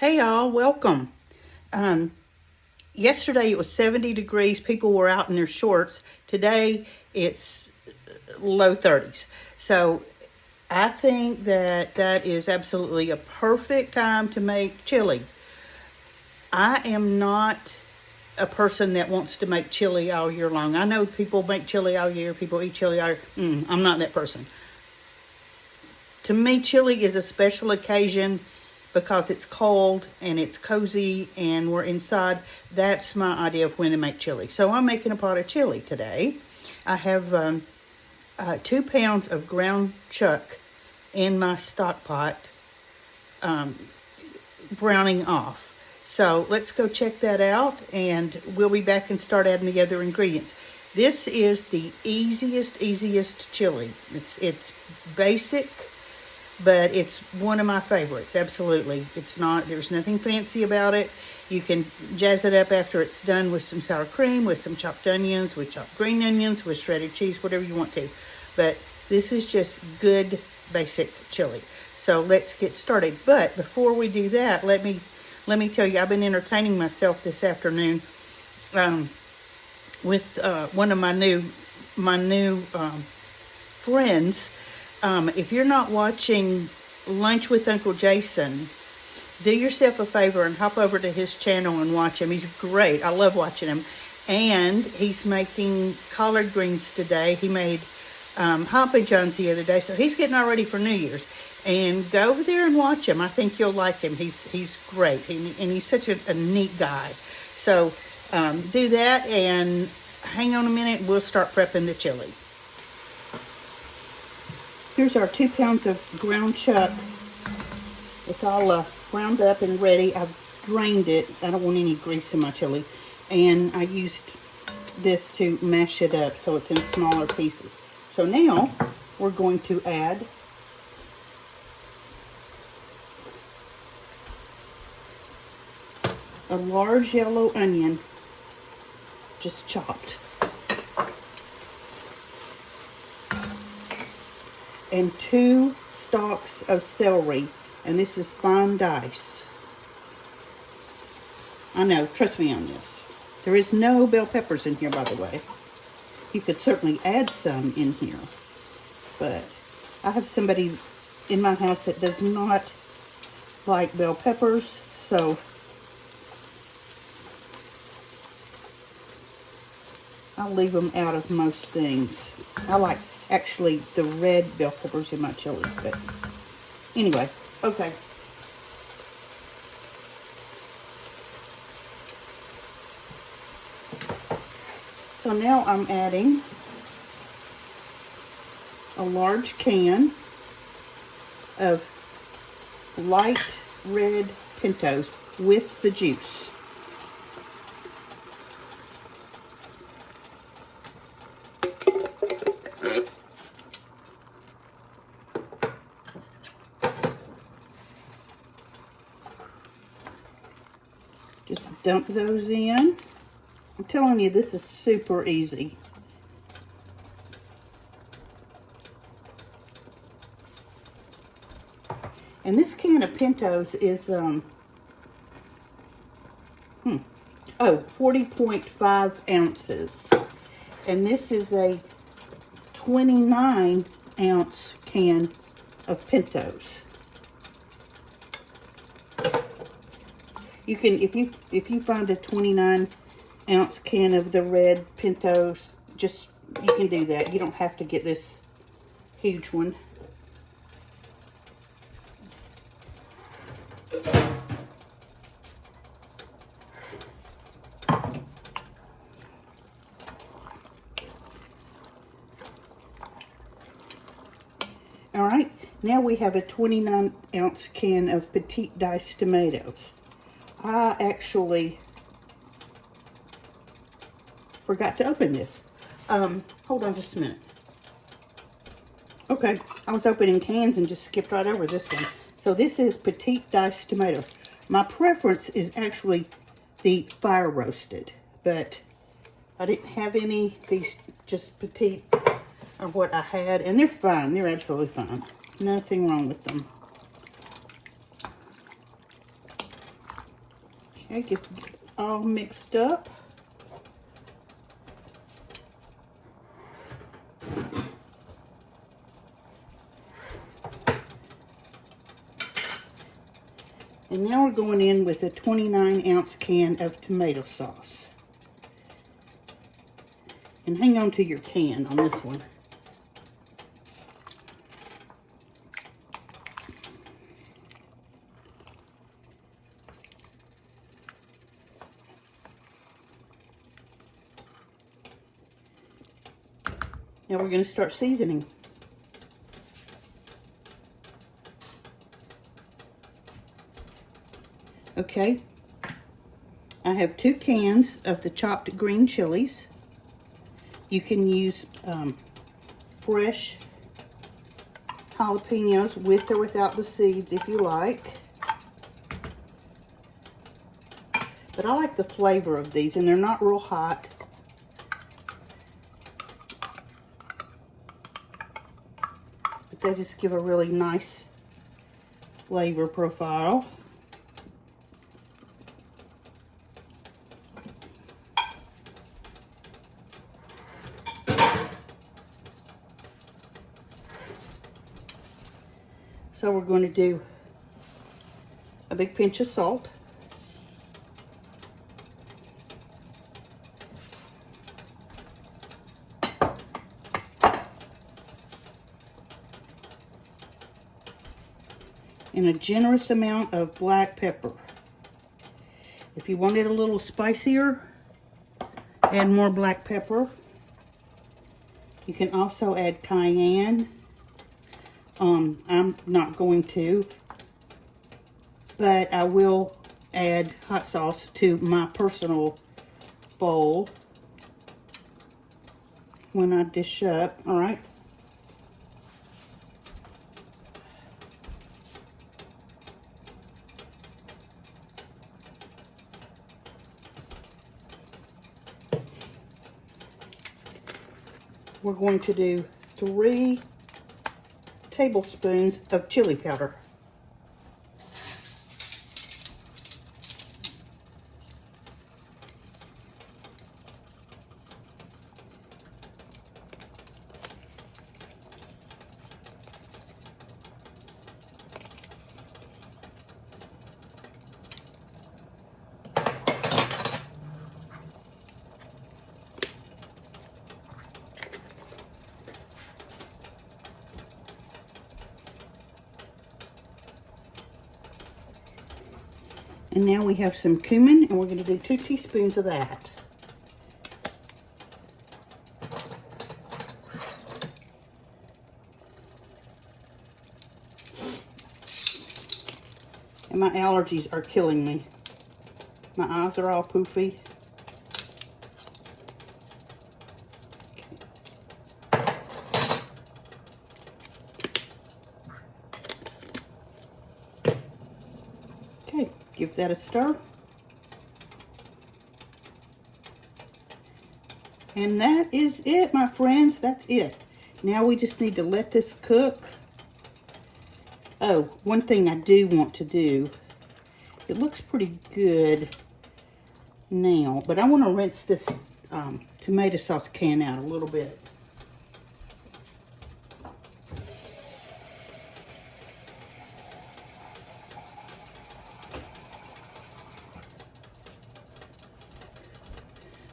Hey y'all, welcome. Um, Yesterday it was 70 degrees. People were out in their shorts. Today it's low 30s. So I think that is absolutely a perfect time to make chili. I am not a person that wants to make chili all year long. I know people make chili all year, people eat chili all year. I'm not that person. To me, chili is a special occasion because it's cold and it's cozy and we're inside. That's my idea of when to make chili. So I'm making a pot of chili today. I have 2 pounds of ground chuck in my stock pot, browning off. So let's go check that out and we'll be back and start adding the other ingredients. This is the easiest chili. It's basic, but it's one of my favorites, absolutely. There's nothing fancy about it. You can jazz it up after it's done with some sour cream, with some chopped onions, with chopped green onions, with shredded cheese, whatever you want to. But this is just good, basic chili. So let's get started. But before we do that, let me tell you, I've been entertaining myself this afternoon with one of my new friends. If you're not watching Lunch with Uncle Jason, do yourself a favor and hop over to his channel and watch him. He's great. I love watching him. And he's making collard greens today. He made Hoppy John's the other day, so he's getting all ready for New Year's. And go over there and watch him. I think you'll like him. He's great, and he's such a neat guy. So do that and hang on a minute. We'll start prepping the chili. Here's our 2 pounds of ground chuck. It's all ground up and ready. I've drained it. I don't want any grease in my chili. And I used this to mash it up so it's in smaller pieces. So now we're going to add a large yellow onion, just chopped. And 2 stalks of celery, and this is fine dice. I know, trust me on this. There is no bell peppers in here, by the way. You could certainly add some in here, but I have somebody in my house that does not like bell peppers, so I'll leave them out of most things. I like actually the red bell peppers in my chili, but anyway, okay. So now I'm adding a large can of light red pintos with the juice. Just dump those in. I'm telling you, this is super easy. And this can of pintos is 40.5 ounces. And this is a 29 ounce can of pintos. You can, if you find a 29 ounce can of the red pintos, you can do that. You don't have to get this huge one. All right, now we have a 29 ounce can of petite diced tomatoes. I actually forgot to open this. Hold on just a minute. Okay, I was opening cans and just skipped right over this one. So this is petite diced tomatoes. My preference is actually the fire roasted, but I didn't have any. These just petite are what I had, and they're fine. They're absolutely fine. Nothing wrong with them. Okay, get all mixed up. And now we're going in with a 29-ounce can of tomato sauce. And hang on to your can on this one. Now we're going to start seasoning. Okay, I have 2 cans of the chopped green chilies. You can use fresh jalapenos with or without the seeds if you like. But I like the flavor of these, and they're not real hot. But they just give a really nice flavor profile. So we're going to do a big pinch of salt. And a generous amount of black pepper. If you want it a little spicier, add more black pepper. You can also add cayenne. I'm not going to, but I will add hot sauce to my personal bowl when I dish up, all right? We're going to do 3 tablespoons of chili powder. And now we have some cumin, and we're going to do 2 teaspoons of that. And my allergies are killing me. My eyes are all poofy. Okay, give that a stir. And that is it, my friends. That's it. Now we just need to let this cook. Oh, one thing I do want to do. It looks pretty good now, but I want to rinse this tomato sauce can out a little bit.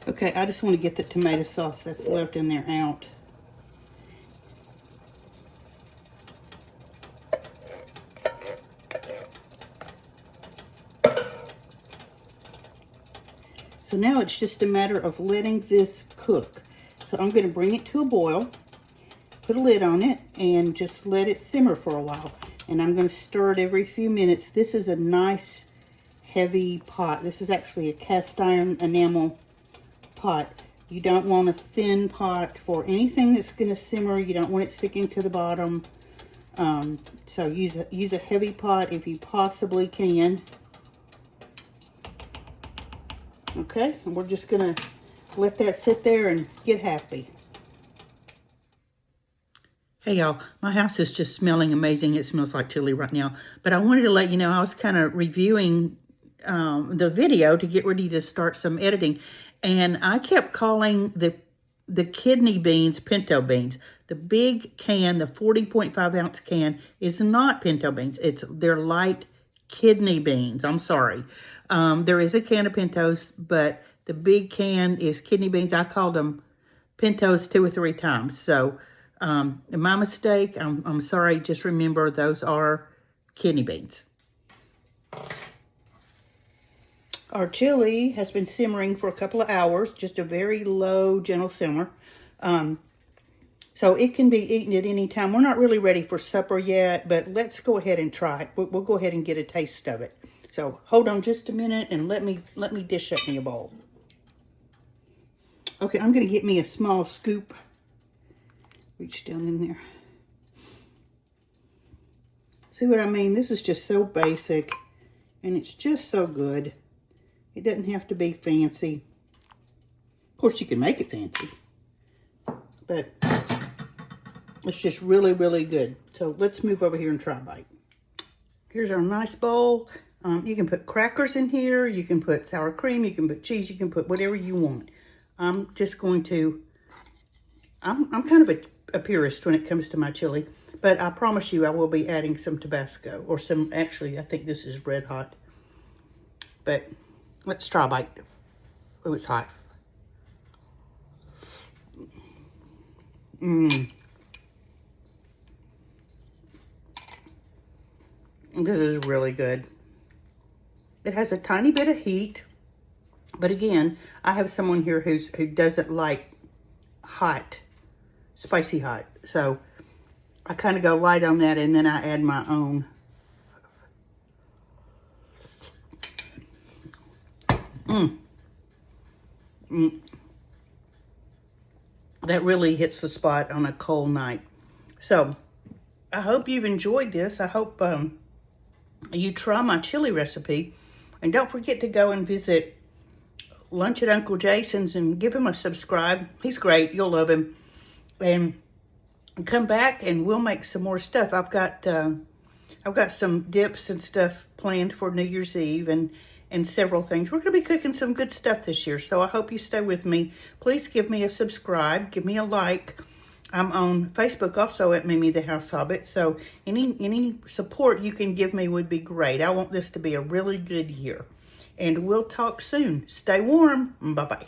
Okay, I just want to get the tomato sauce that's left in there out. So now it's just a matter of letting this cook. So I'm going to bring it to a boil, put a lid on it, and just let it simmer for a while. And I'm going to stir it every few minutes. This is a nice heavy pot. This is actually a cast iron enamel pot. You don't want a thin pot for anything that's going to simmer. You don't want it sticking to the bottom. So use a heavy pot if you possibly can. Okay, and we're just going to let that sit there and get happy. Hey y'all, my house is just smelling amazing. It smells like chili right now. But I wanted to let you know, I was kind of reviewing the video to get ready to start some editing, and I kept calling the kidney beans pinto beans. The big can, the 40.5 ounce can, is not pinto beans. They're light kidney beans. I'm sorry. There is a can of pintos, but the big can is kidney beans. I called them pintos 2 or 3 times. So my mistake. I'm sorry. Just remember those are kidney beans. Our chili has been simmering for a couple of hours, just a very low, gentle simmer. So it can be eaten at any time. We're not really ready for supper yet, but let's go ahead and try it. We'll go ahead and get a taste of it. So hold on just a minute and let me dish up me a bowl. Okay, I'm going to get me a small scoop. Reach down in there. See what I mean? This is just so basic, and it's just so good. It doesn't have to be fancy. Of course, you can make it fancy, but it's just really, really good. So let's move over here and try a bite. Here's our nice bowl. You can put crackers in here. You can put sour cream. You can put cheese. You can put whatever you want. I'm just going to, I'm kind of a purist when it comes to my chili, but I promise you I will be adding some Tabasco or some, actually, I think this is red hot. But let's try a bite. Oh, it's hot. This is really good. It has a tiny bit of heat, but again, I have someone here who doesn't like hot, spicy hot. So I kind of go light on that, and then I add my own. That really hits the spot on a cold night. So I hope you've enjoyed this. I hope you try my chili recipe. And don't forget to go and visit Lunch at Uncle Jason's and give him a subscribe. He's great. You'll love him. And come back and we'll make some more stuff. I've got some dips and stuff planned for New Year's Eve and several things. We're going to be cooking some good stuff this year, so I hope you stay with me. Please give me a subscribe. Give me a like. I'm on Facebook also at Mimi the House Hobbit, so any support you can give me would be great. I want this to be a really good year. And we'll talk soon. Stay warm. Bye-bye.